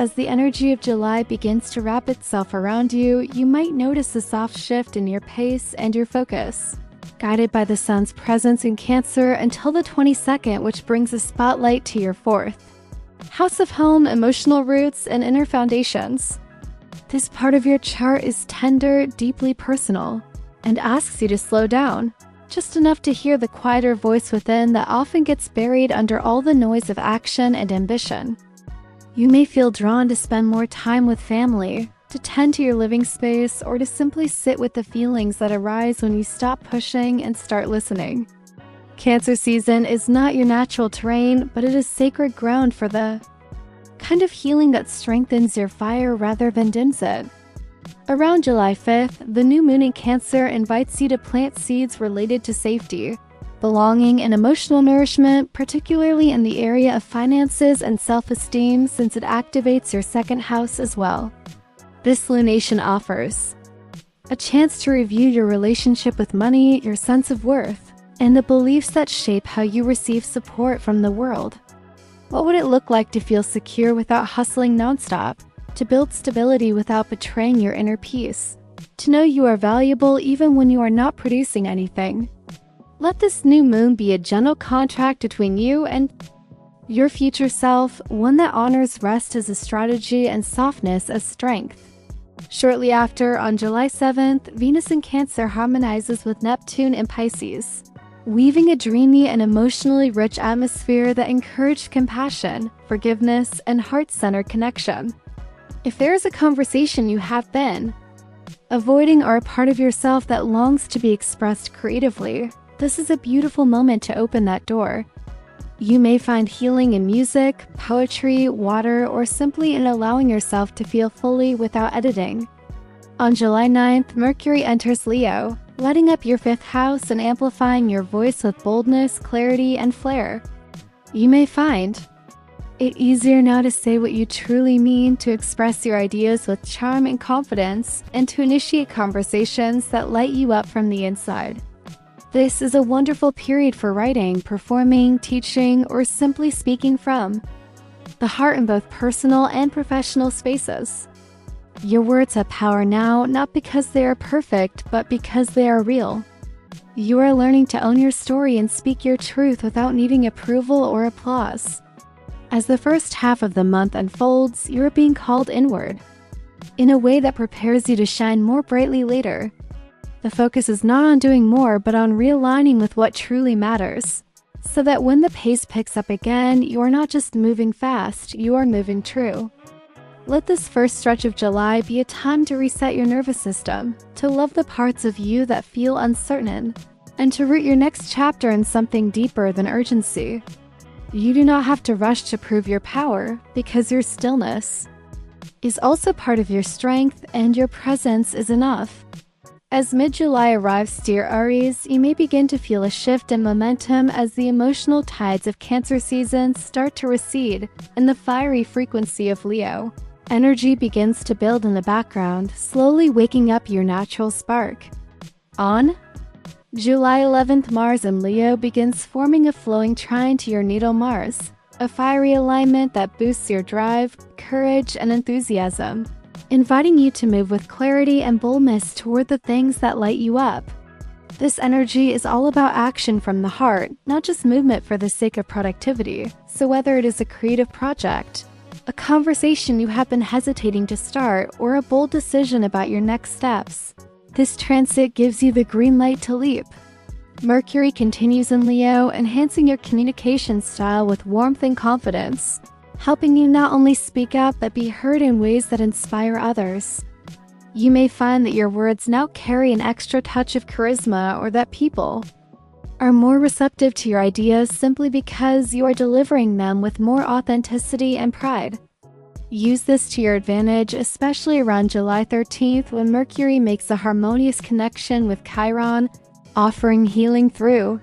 as the energy of July begins to wrap itself around you, you might notice a soft shift in your pace and your focus. Guided by the sun's presence in Cancer until the 22nd, which brings a spotlight to your 4th house of home, emotional roots, and inner foundations. This part of your chart is tender, deeply personal, and asks you to slow down, just enough to hear the quieter voice within that often gets buried under all the noise of action and ambition. You may feel drawn to spend more time with family, to tend to your living space, or to simply sit with the feelings that arise when you stop pushing and start listening. Cancer season is not your natural terrain, but it is sacred ground for the kind of healing that strengthens your fire rather than dims it. Around July 5th, the new moon in Cancer invites you to plant seeds related to safety, belonging, and emotional nourishment, particularly in the area of finances and self-esteem, since it activates your 2nd house as well. This lunation offers a chance to review your relationship with money, your sense of worth, and the beliefs that shape how you receive support from the world. What would it look like to feel secure without hustling nonstop? To build stability without betraying your inner peace? To know you are valuable even when you are not producing anything? Let this new moon be a gentle contract between you and your future self, one that honors rest as a strategy and softness as strength. Shortly after, on July 7th, Venus in Cancer harmonizes with Neptune in Pisces, weaving a dreamy and emotionally rich atmosphere that encouraged compassion, forgiveness, and heart-centered connection. If there is a conversation you have been avoiding or a part of yourself that longs to be expressed creatively, this is a beautiful moment to open that door. You may find healing in music, poetry, water, or simply in allowing yourself to feel fully without editing. On July 9th, Mercury enters Leo, lighting up your 5th house and amplifying your voice with boldness, clarity, and flair. You may find it easier now to say what you truly mean, to express your ideas with charm and confidence, and to initiate conversations that light you up from the inside. This is a wonderful period for writing, performing, teaching, or simply speaking from the heart in both personal and professional spaces. Your words have power now, not because they are perfect, but because they are real. You are learning to own your story and speak your truth without needing approval or applause. As the first half of the month unfolds, you are being called inward in a way that prepares you to shine more brightly later. The focus is not on doing more, but on realigning with what truly matters, so that when the pace picks up again, you are not just moving fast, you are moving true. Let this first stretch of July be a time to reset your nervous system, to love the parts of you that feel uncertain, and to root your next chapter in something deeper than urgency. You do not have to rush to prove your power, because your stillness is also part of your strength, and your presence is enough. As mid-July arrives, dear Aries, you may begin to feel a shift in momentum as the emotional tides of Cancer season start to recede, and the fiery frequency of Leo energy begins to build in the background, slowly waking up your natural spark. On July 11th, Mars in Leo begins forming a flowing trine to your natal Mars, a fiery alignment that boosts your drive, courage, and enthusiasm, inviting you to move with clarity and boldness toward the things that light you up. This energy is all about action from the heart, not just movement for the sake of productivity. So whether it is a creative project, a conversation you have been hesitating to start, or a bold decision about your next steps, this transit gives you the green light to leap. Mercury continues in Leo, enhancing your communication style with warmth and confidence, helping you not only speak up but be heard in ways that inspire others. You may find that your words now carry an extra touch of charisma, or that people are more receptive to your ideas simply because you are delivering them with more authenticity and pride. Use this to your advantage, especially around July 13th when Mercury makes a harmonious connection with Chiron, offering healing through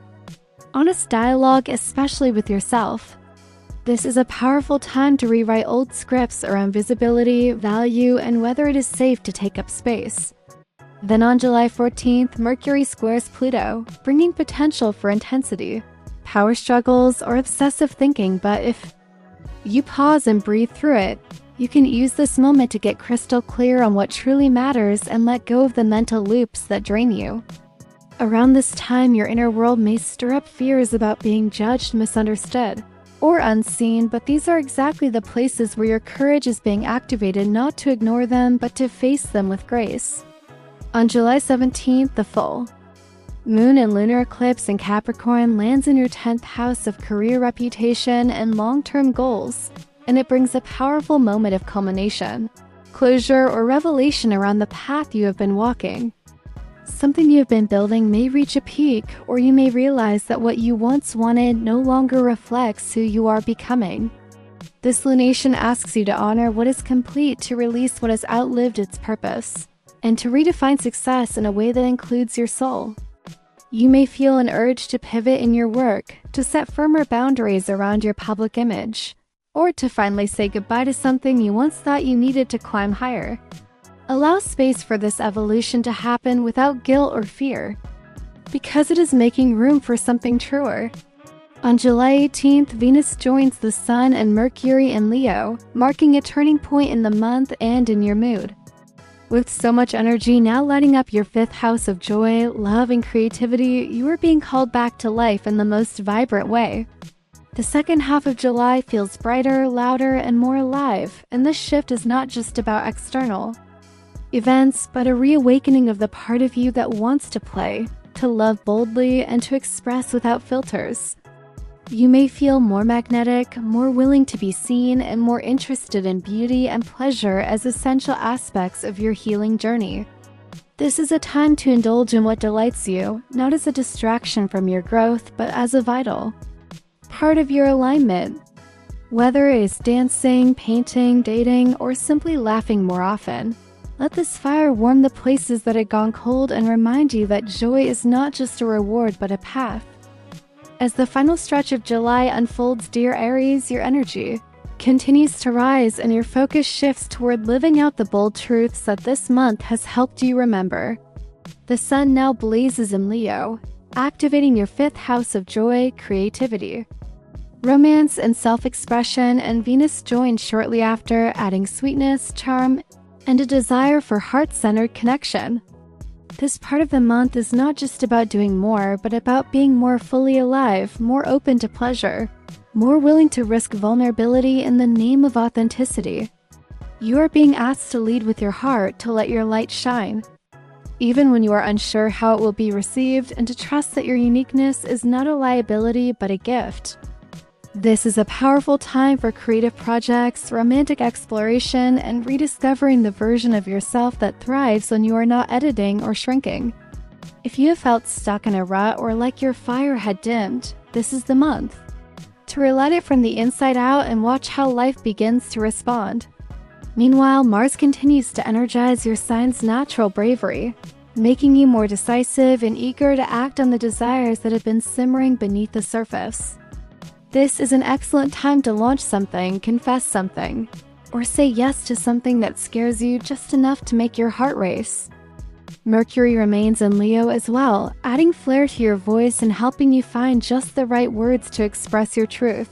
honest dialogue, especially with yourself. This is a powerful time to rewrite old scripts around visibility, value, and whether it is safe to take up space. Then on July 14th, Mercury squares Pluto, bringing potential for intensity, power struggles, or obsessive thinking, but if you pause and breathe through it, You can use this moment to get crystal clear on what truly matters and let go of the mental loops that drain you. Around this time, your inner world may stir up fears about being judged, misunderstood, or unseen, but these are exactly the places where your courage is being activated, not to ignore them, but to face them with grace. On July 17th, the full moon and lunar eclipse in Capricorn lands in your 10th house of career, reputation, and long-term goals, and it brings a powerful moment of culmination, closure, or revelation around the path you have been walking. Something you have been building may reach a peak, or you may realize that what you once wanted no longer reflects who you are becoming. This lunation asks you to honor what is complete, to release what has outlived its purpose, and to redefine success in a way that includes your soul. You may feel an urge to pivot in your work, to set firmer boundaries around your public image, or to finally say goodbye to something you once thought you needed to climb higher. Allow space for this evolution to happen without guilt or fear, because it is making room for something truer. On July 18th, Venus joins the Sun and Mercury in Leo, marking a turning point in the month and in your mood. With so much energy now lighting up your 5th house of joy, love, and creativity, you are being called back to life in the most vibrant way. The second half of July feels brighter, louder, and more alive, and this shift is not just about external events, but a reawakening of the part of you that wants to play, to love boldly, and to express without filters. You may feel more magnetic, more willing to be seen, and more interested in beauty and pleasure as essential aspects of your healing journey. This is a time to indulge in what delights you, not as a distraction from your growth, but as a vital part of your alignment. Whether it is dancing, painting, dating, or simply laughing more often, let this fire warm the places that had gone cold and remind you that joy is not just a reward but a path. As the final stretch of July unfolds, dear Aries, your energy continues to rise and your focus shifts toward living out the bold truths that this month has helped you remember. The sun now blazes in Leo, activating your 5th house of joy, creativity, romance, and self-expression, and Venus joins shortly after, adding sweetness, charm, and a desire for heart-centered connection. This part of the month is not just about doing more, but about being more fully alive, more open to pleasure, more willing to risk vulnerability in the name of authenticity. You are being asked to lead with your heart, to let your light shine, even when you are unsure how it will be received, and to trust that your uniqueness is not a liability but a gift. This is a powerful time for creative projects, romantic exploration, and rediscovering the version of yourself that thrives when you are not editing or shrinking. If you have felt stuck in a rut or like your fire had dimmed, this is the month to relight it from the inside out and watch how life begins to respond. Meanwhile, Mars continues to energize your sign's natural bravery, making you more decisive and eager to act on the desires that have been simmering beneath the surface. This is an excellent time to launch something, confess something, or say yes to something that scares you just enough to make your heart race. Mercury remains in Leo as well, adding flair to your voice and helping you find just the right words to express your truth.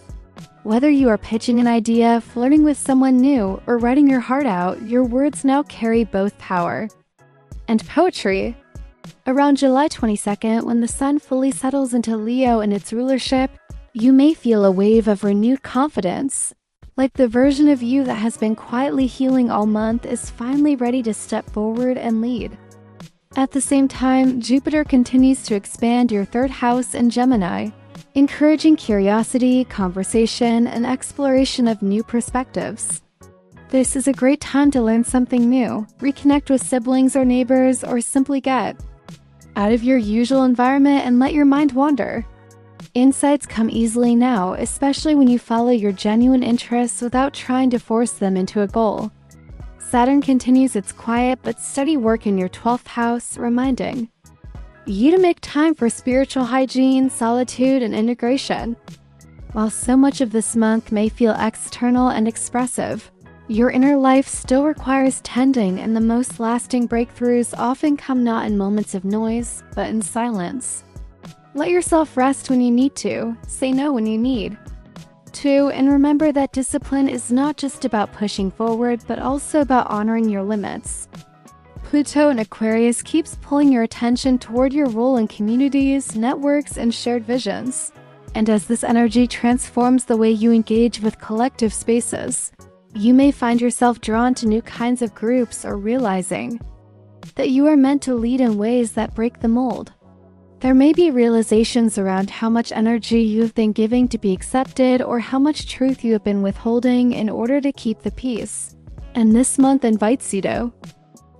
Whether you are pitching an idea, flirting with someone new, or writing your heart out, your words now carry both power and poetry. Around July 22nd, when the sun fully settles into Leo in its rulership, you may feel a wave of renewed confidence, like the version of you that has been quietly healing all month is finally ready to step forward and lead. At the same time, Jupiter continues to expand your 3rd house in Gemini, encouraging curiosity, conversation, and exploration of new perspectives. This is a great time to learn something new, reconnect with siblings or neighbors, or simply get out of your usual environment and let your mind wander. Insights come easily now, especially when you follow your genuine interests without trying to force them into a goal. Saturn continues its quiet but steady work in your 12th house, reminding you to make time for spiritual hygiene, solitude, and integration. While so much of this month may feel external and expressive, your inner life still requires tending, and the most lasting breakthroughs often come not in moments of noise, but in silence. Let yourself rest when you need to, say no when you need to, and remember that discipline is not just about pushing forward, but also about honoring your limits. Pluto in Aquarius keeps pulling your attention toward your role in communities, networks, and shared visions. And as this energy transforms the way you engage with collective spaces, you may find yourself drawn to new kinds of groups or realizing that you are meant to lead in ways that break the mold. There may be realizations around how much energy you have been giving to be accepted or how much truth you have been withholding in order to keep the peace. And this month invites you to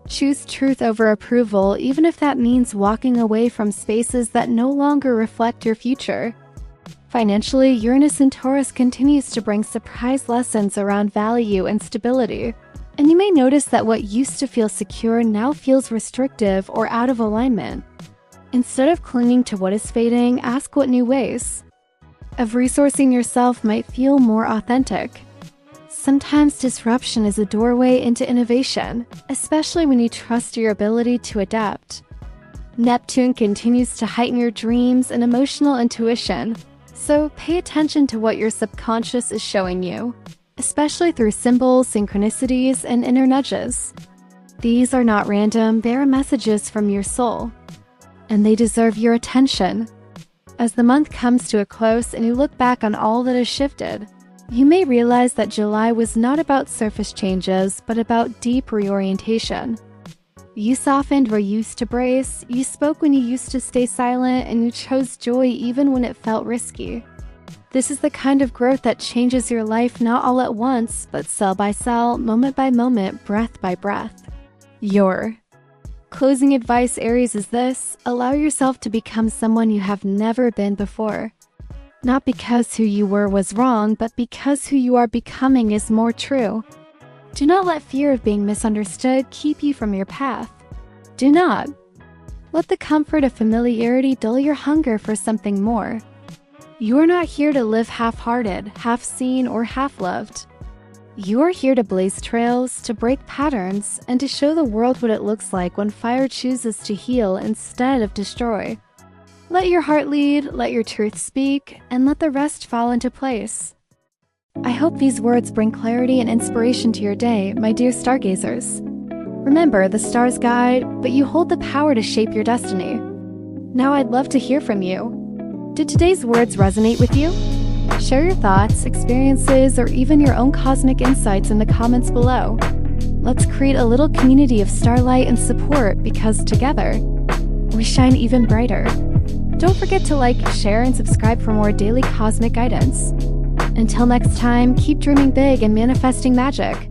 choose truth over approval, even if that means walking away from spaces that no longer reflect your future. Financially, Uranus in Taurus continues to bring surprise lessons around value and stability. And you may notice that what used to feel secure now feels restrictive or out of alignment. Instead of clinging to what is fading, ask what new ways of resourcing yourself might feel more authentic. Sometimes disruption is a doorway into innovation, especially when you trust your ability to adapt. Neptune continues to heighten your dreams and emotional intuition, so pay attention to what your subconscious is showing you, especially through symbols, synchronicities, and inner nudges. These are not random, they are messages from your soul, and they deserve your attention. As the month comes to a close and you look back on all that has shifted, you may realize that July was not about surface changes, but about deep reorientation. You softened where you used to brace, you spoke when you used to stay silent, and you chose joy even when it felt risky. This is the kind of growth that changes your life not all at once, but cell by cell, moment by moment, breath by breath. Your closing advice, Aries, is this: allow yourself to become someone you have never been before. Not because who you were was wrong, but because who you are becoming is more true. Do not let fear of being misunderstood keep you from your path. Do not let the comfort of familiarity dull your hunger for something more. You are not here to live half-hearted, half-seen, or half-loved. You are here to blaze trails, to break patterns, and to show the world what it looks like when fire chooses to heal instead of destroy. Let your heart lead, let your truth speak, and let the rest fall into place. I hope these words bring clarity and inspiration to your day, my dear stargazers. Remember, the stars guide, but you hold the power to shape your destiny. Now I'd love to hear from you. Did today's words resonate with you? Share your thoughts, experiences, or even your own cosmic insights in the comments below. Let's create a little community of starlight and support, because together, we shine even brighter. Don't forget to like, share, and subscribe for more daily cosmic guidance. Until next time, keep dreaming big and manifesting magic.